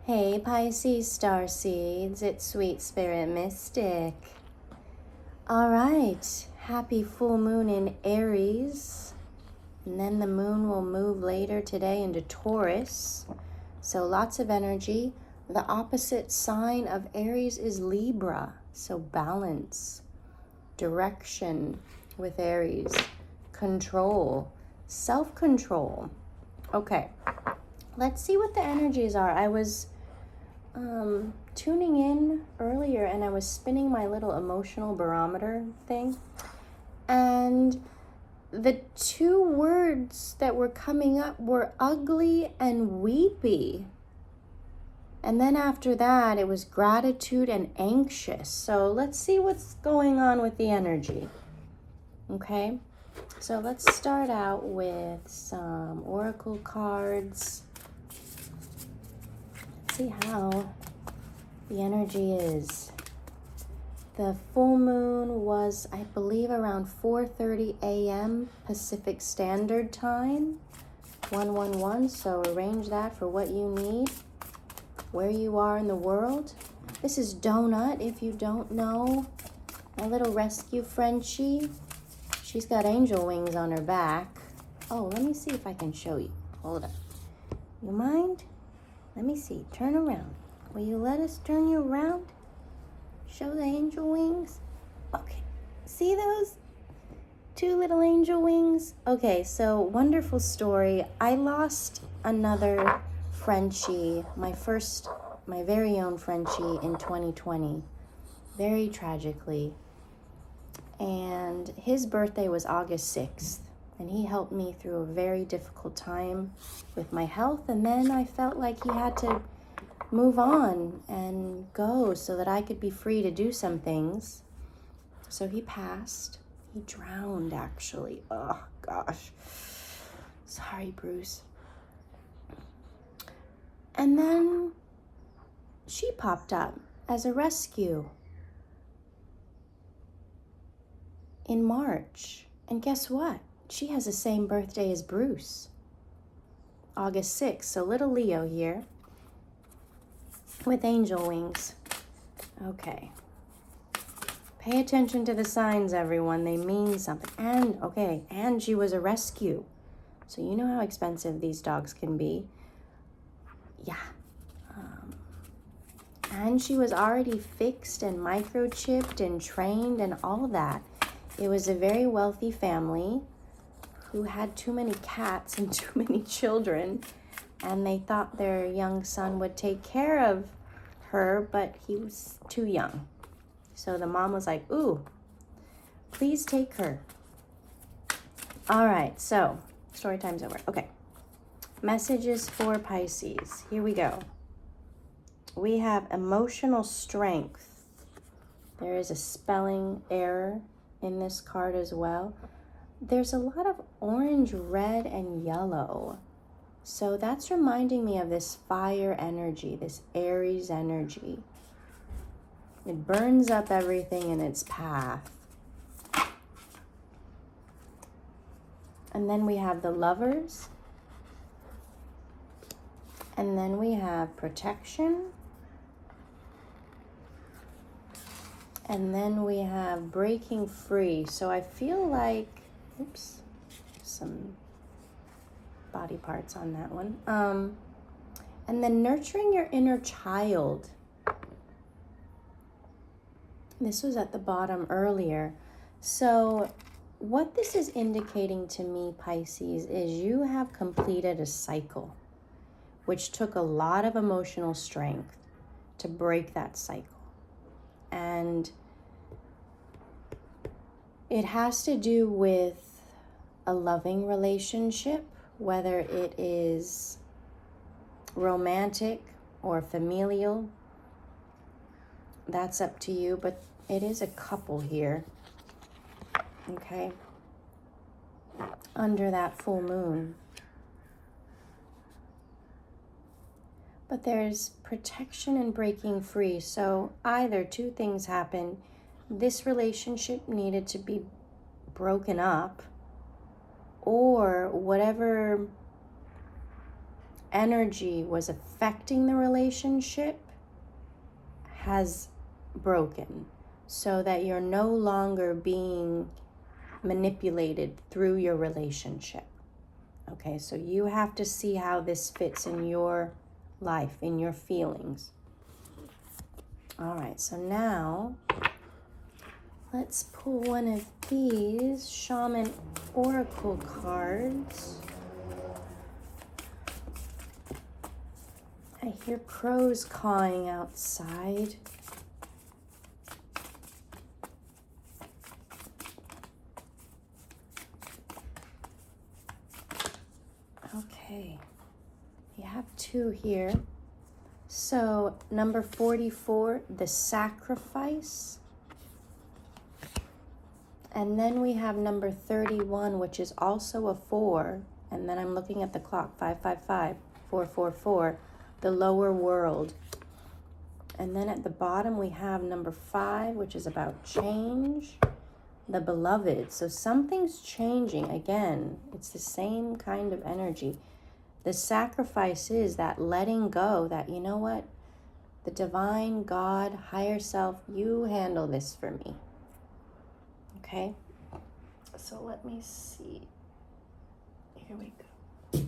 Hey Pisces star seeds, it's Sweet Spirit Mystic. All right, happy full moon in Aries. And then the moon will move later today into Taurus. So lots of energy. The opposite sign of Aries is Libra. So balance, direction with Aries, control, self-control. Okay, let's see what the energies are. I was tuning in earlier and I was spinning my little emotional barometer thing, and the two words that were coming up were ugly and weepy. And then after that, it was gratitude and anxious. So let's see what's going on with the energy. Okay, so let's start out with some oracle cards. Let's see how the energy is. The full moon was, I believe, around 4:30 a.m. Pacific Standard Time, 111. So arrange that for what you need, where you are in the world. This is Donut, if you don't know. My little rescue Frenchie. She's got angel wings on her back. Oh, let me see if I can show you. Hold up. You mind? Let me see. Turn around. Will you let us turn you around? Show the angel wings. Okay. See those two little angel wings? Okay, so wonderful story. I lost another Frenchie, my very own Frenchie in 2020, very tragically. And his birthday was August 6th. And he helped me through a very difficult time with my health. And then I felt like he had to move on and go so that I could be free to do some things. So he passed. He drowned, actually. Oh, gosh. Sorry, Bruce. And then she popped up as a rescue in March. And guess what? She has the same birthday as Bruce, August 6th. So little Leo here with angel wings. Okay. Pay attention to the signs, everyone. They mean something. And she was a rescue. So you know how expensive these dogs can be. Yeah. And she was already fixed and microchipped and trained and all that. It was a very wealthy family who had too many cats and too many children, and they thought their young son would take care of her, but he was too young. So the mom was like, ooh, please take her. All right, so story time's over. Okay, messages for Pisces. Here we go. We have emotional strength. There is a spelling error in this card as well. There's a lot of orange, red, and yellow. So that's reminding me of this fire energy, this Aries energy. It burns up everything in its path. And then we have the Lovers. And then we have protection. And then we have breaking free. So I feel like, oops, some body parts on that one. And then nurturing your inner child. This was at the bottom earlier. So what this is indicating to me, Pisces, is you have completed a cycle, which took a lot of emotional strength to break that cycle. And it has to do with a loving relationship, whether it is romantic or familial. That's up to you, but it is a couple here, okay, under that full moon. But there's protection and breaking free. So either two things happen. This relationship needed to be broken up, or whatever energy was affecting the relationship has broken, so that you're no longer being manipulated through your relationship. Okay, so you have to see how this fits in your life, in your feelings. All right, so now let's pull one of these Shaman Oracle cards. I hear crows cawing outside. Okay, you have two here. So number 44, the sacrifice. And then we have number 31, which is also a 4. And then I'm looking at the clock, 555, 444, the lower world. And then at the bottom we have number 5, which is about change, the beloved. So something's changing. Again, it's the same kind of energy. The sacrifice is that letting go, that, you know what, the divine God, higher self, you handle this for me. Okay, so let me see. Here we go.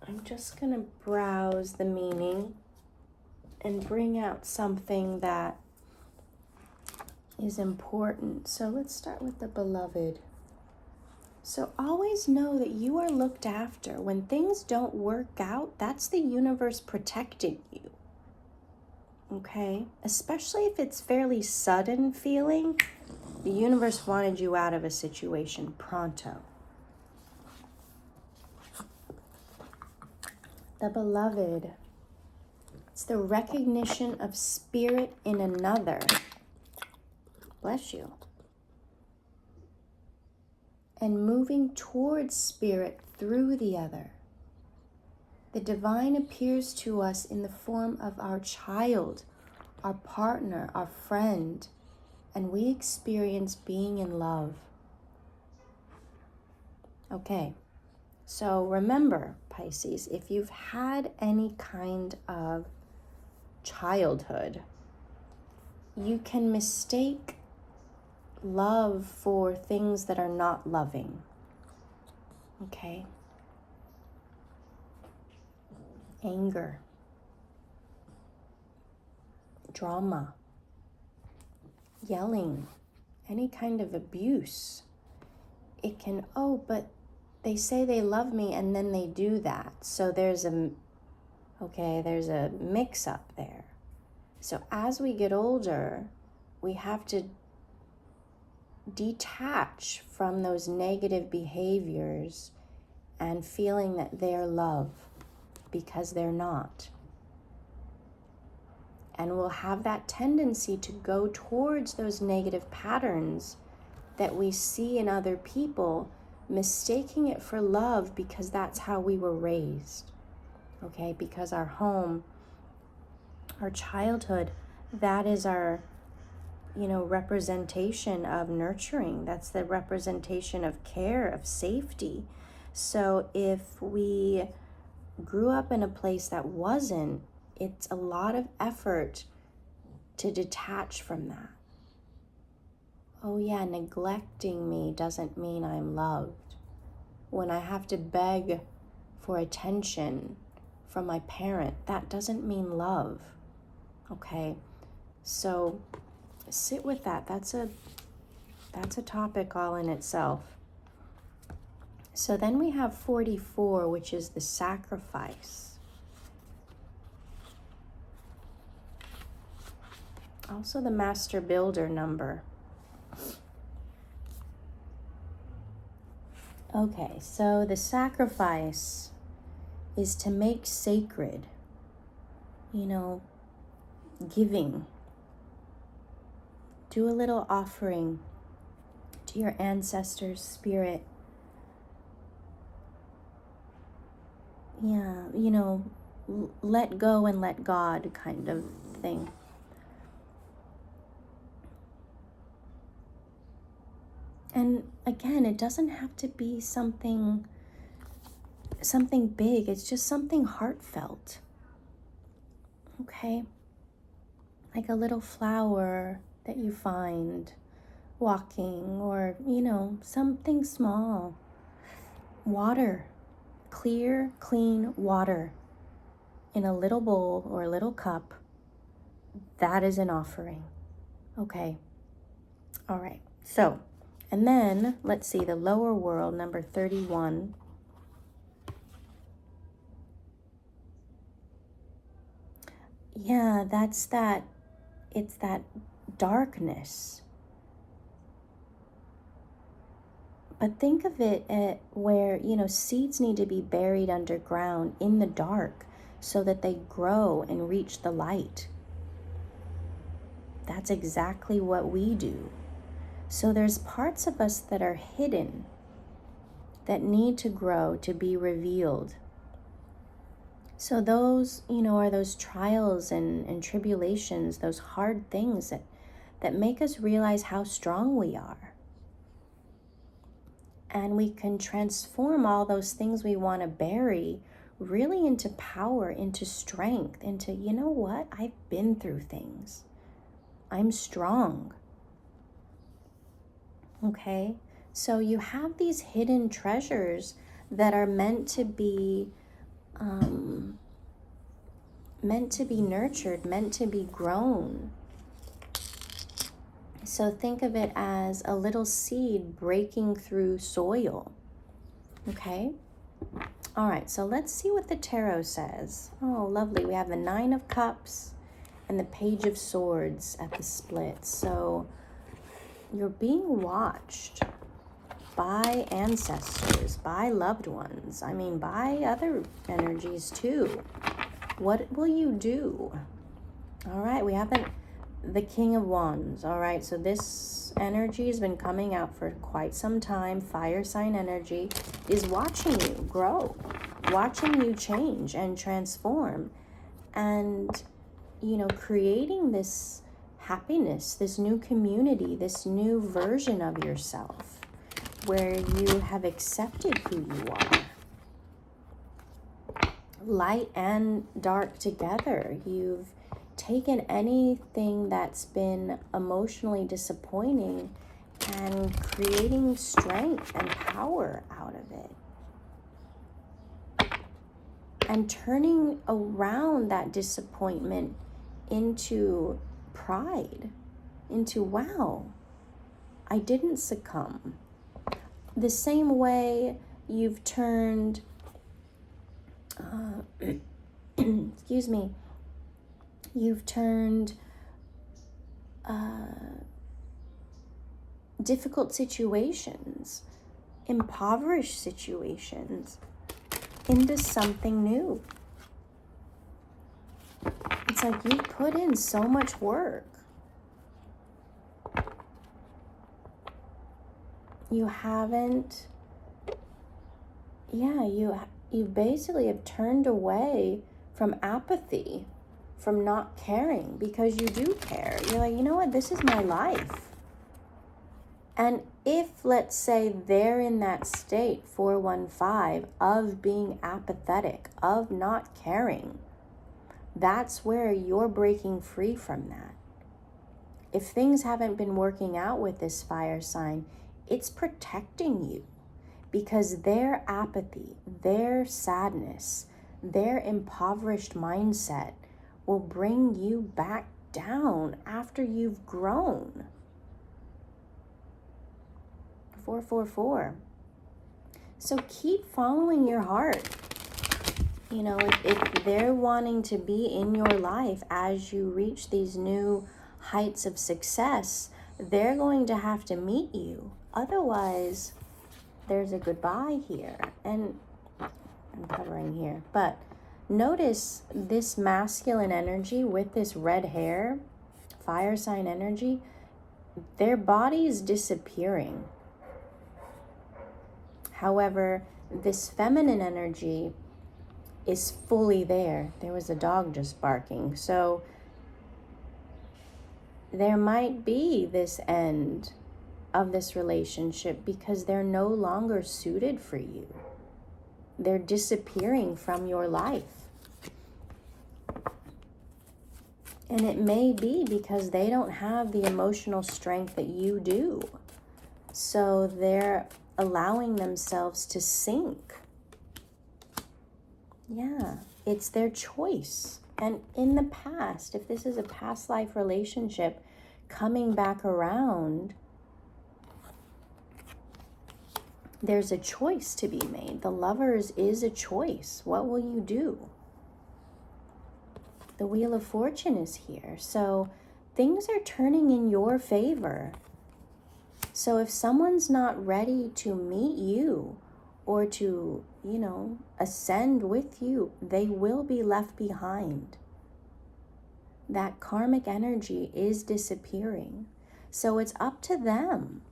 I'm just going to browse the meaning and bring out something that is important. So let's start with the beloved. So always know that you are looked after. When things don't work out, that's the universe protecting you. Okay? Especially if it's fairly sudden feeling, the universe wanted you out of a situation pronto. The beloved. It's the recognition of spirit in another. Bless you. And moving towards spirit through the other. The divine appears to us in the form of our child, our partner, our friend, and we experience being in love. Okay, so remember, Pisces, if you've had any kind of childhood, you can mistake love for things that are not loving. Okay? Anger, drama, yelling, any kind of abuse. It can, but they say they love me and then they do that. So there's a mix up there. So as we get older, we have to detach from those negative behaviors and feeling that they're love, because they're not. And we'll have that tendency to go towards those negative patterns that we see in other people, mistaking it for love because that's how we were raised. Okay, because our home, our childhood, that is our representation of nurturing. That's the representation of care, of safety. So if we grew up in a place that wasn't, it's a lot of effort to detach from that. Oh yeah, neglecting me doesn't mean I'm loved. When I have to beg for attention from my parent, that doesn't mean love. Okay, so sit with that. That's a topic all in itself. So then we have 44, which is the sacrifice. Also the master builder number. Okay, so the sacrifice is to make sacred, giving. Do a little offering to your ancestors' spirit. Yeah, let go and let God kind of thing. And again, it doesn't have to be something big. It's just something heartfelt. Okay? Like a little flower that you find walking, or, something small. Water. Clear, clean water in a little bowl or a little cup. That is an offering. Okay. All right. So, and then let's see the lower world, number 31. Yeah, it's that darkness. But think of it where, seeds need to be buried underground in the dark so that they grow and reach the light. That's exactly what we do. So there's parts of us that are hidden, that need to grow, to be revealed. So those, are those trials and tribulations, those hard things that make us realize how strong we are. And we can transform all those things we want to bury really into power, into strength, into, you know what? I've been through things. I'm strong. Okay? So you have these hidden treasures that are meant to be nurtured, meant to be grown. So think of it as a little seed breaking through soil. Okay? All right, so let's see what the tarot says. Oh, lovely. We have the 9 of Cups and the Page of Swords at the split. So you're being watched by ancestors, by loved ones. I mean, by other energies too. What will you do? All right, we have the King of Wands. All right, so this energy has been coming out for quite some time. Fire sign energy is watching you grow, watching you change and transform, and, creating this happiness, this new community, this new version of yourself where you have accepted who you are. Light and dark together. You've taken anything that's been emotionally disappointing and creating strength and power out of it. And turning around that disappointment into pride, into, wow, I didn't succumb. The same way you've turned, excuse me, you've turned difficult situations, impoverished situations, into something new. It's like you put in so much work. You haven't, you basically have turned away from apathy, from not caring, because you do care. You're like, you know what, this is my life. And if, let's say, they're in that state, 415, of being apathetic, of not caring, that's where you're breaking free from that. If things haven't been working out with this fire sign, it's protecting you, because their apathy, their sadness, their impoverished mindset will bring you back down after you've grown. 444. So keep following your heart. If they're wanting to be in your life as you reach these new heights of success, they're going to have to meet you. Otherwise, there's a goodbye here. And I'm covering here. But notice this masculine energy with this red hair, fire sign energy, their body is disappearing. However, this feminine energy is fully there. There was a dog just barking. So there might be this end of this relationship because they're no longer suited for you. They're disappearing from your life. And it may be because they don't have the emotional strength that you do. So they're allowing themselves to sink. Yeah, it's their choice. And in the past, if this is a past life relationship coming back around, there's a choice to be made. The Lovers is a choice. What will you do? The Wheel of Fortune is here. So things are turning in your favor. So if someone's not ready to meet you or to, ascend with you, they will be left behind. That karmic energy is disappearing. So it's up to them.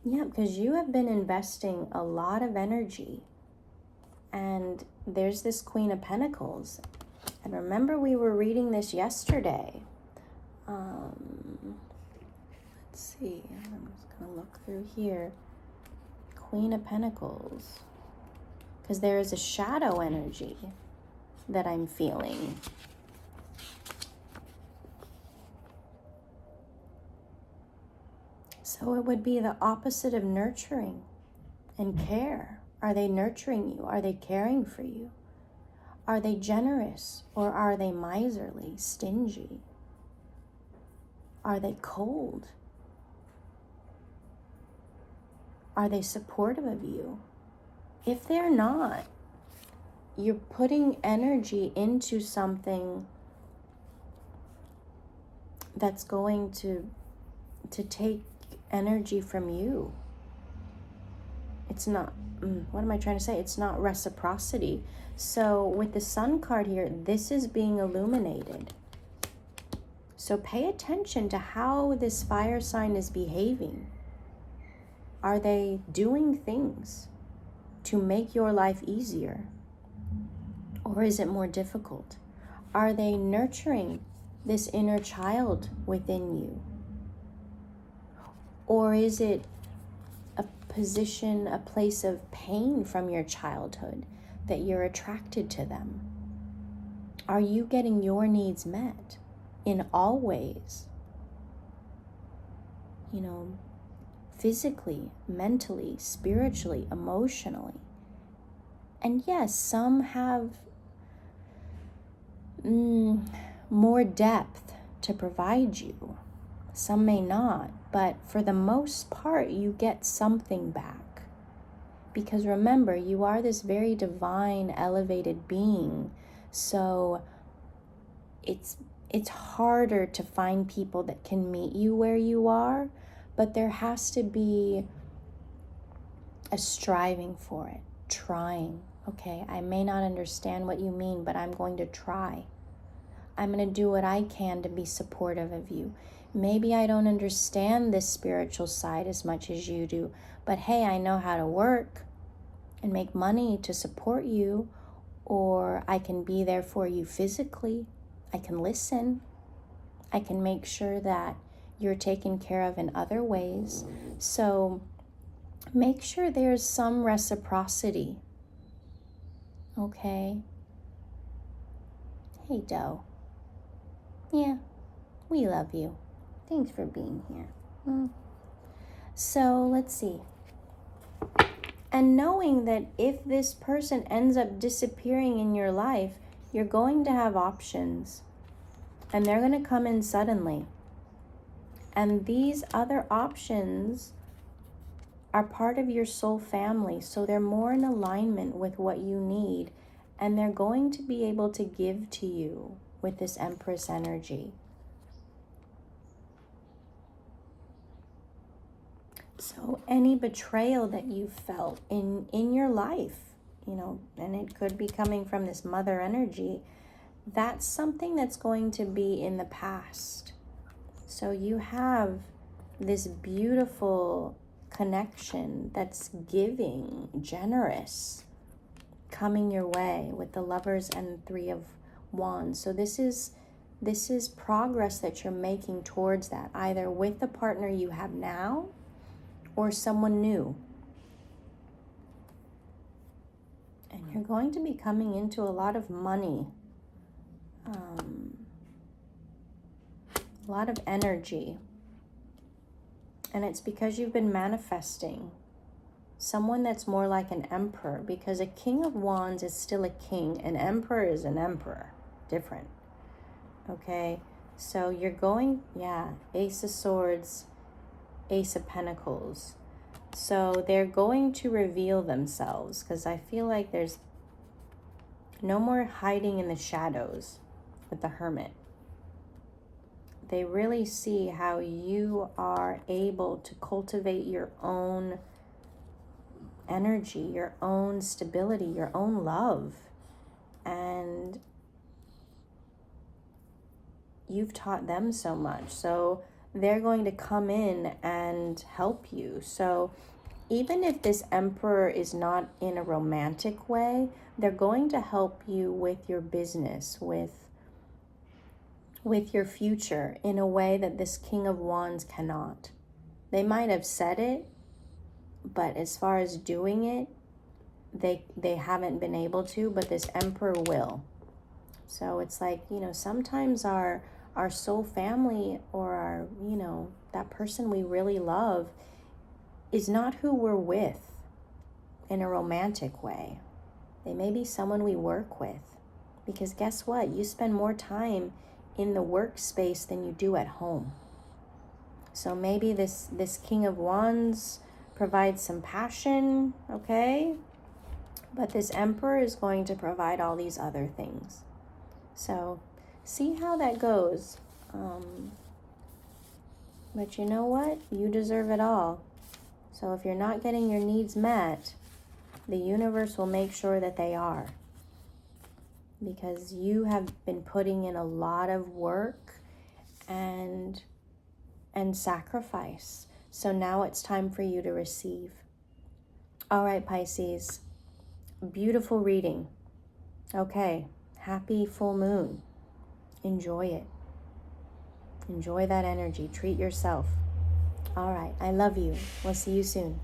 Yeah, because you have been investing a lot of energy. And there's this Queen of Pentacles. And remember, we were reading this yesterday. Let's see. I'm just going to look through here. Queen of Pentacles. Because there is a shadow energy that I'm feeling. So it would be the opposite of nurturing and care. Are they nurturing you? Are they caring for you? Are they generous or are they miserly, stingy? Are they cold? Are they supportive of you? If they're not, you're putting energy into something that's going to take energy from you. It's not, what am I trying to say? It's not reciprocity. So with the Sun card here, this is being illuminated. So pay attention to how this fire sign is behaving. Are they doing things to make your life easier? Or is it more difficult? Are they nurturing this inner child within you? Or is it a position, a place of pain from your childhood that you're attracted to them? Are you getting your needs met in all ways? Physically, mentally, spiritually, emotionally. And yes, some have more depth to provide you. Some may not, but for the most part, you get something back. Because remember, you are this very divine, elevated being. So it's harder to find people that can meet you where you are, but there has to be a striving for it, trying. Okay, I may not understand what you mean, but I'm going to try. I'm going to do what I can to be supportive of you. Maybe I don't understand this spiritual side as much as you do, but hey, I know how to work and make money to support you, or I can be there for you physically. I can listen. I can make sure that you're taken care of in other ways. So make sure there's some reciprocity. Okay? Hey, Doe. Yeah, we love you. Thanks for being here. So let's see. And knowing that if this person ends up disappearing in your life, you're going to have options. And they're going to come in suddenly. And these other options are part of your soul family. So they're more in alignment with what you need. And they're going to be able to give to you with this Empress energy. So any betrayal that you felt in your life, and it could be coming from this mother energy, that's something that's going to be in the past. So you have this beautiful connection that's giving, generous, coming your way with the Lovers and Three of Wands. So this is This is progress that you're making towards that, either with the partner you have now or someone new. And you're going to be coming into a lot of money, a lot of energy. And it's because you've been manifesting someone that's more like an emperor, because a king of wands is still a king. An emperor is an emperor. Different. Okay? So you're going, Ace of Swords, Ace of Pentacles. So they're going to reveal themselves, because I feel like there's no more hiding in the shadows with the Hermit. They really see how you are able to cultivate your own energy, your own stability, your own love. And you've taught them so much. So they're going to come in and help you. So even if this emperor is not in a romantic way, they're going to help you with your business, with your future in a way that this King of Wands cannot. They might have said it, but as far as doing it, they haven't been able to, but this emperor will. So it's like, sometimes our soul family, or our, that person we really love is not who we're with in a romantic way. They may be someone we work with, because guess what? You spend more time in the workspace than you do at home. So maybe this King of Wands provides some passion, okay? But this Emperor is going to provide all these other things. So see how that goes. But you know what? You deserve it all. So if you're not getting your needs met, the universe will make sure that they are. Because you have been putting in a lot of work and sacrifice. So now it's time for you to receive. All right, Pisces. Beautiful reading. Okay. Happy full moon. Enjoy it. Enjoy that energy. Treat yourself. All right. I love you. We'll see you soon.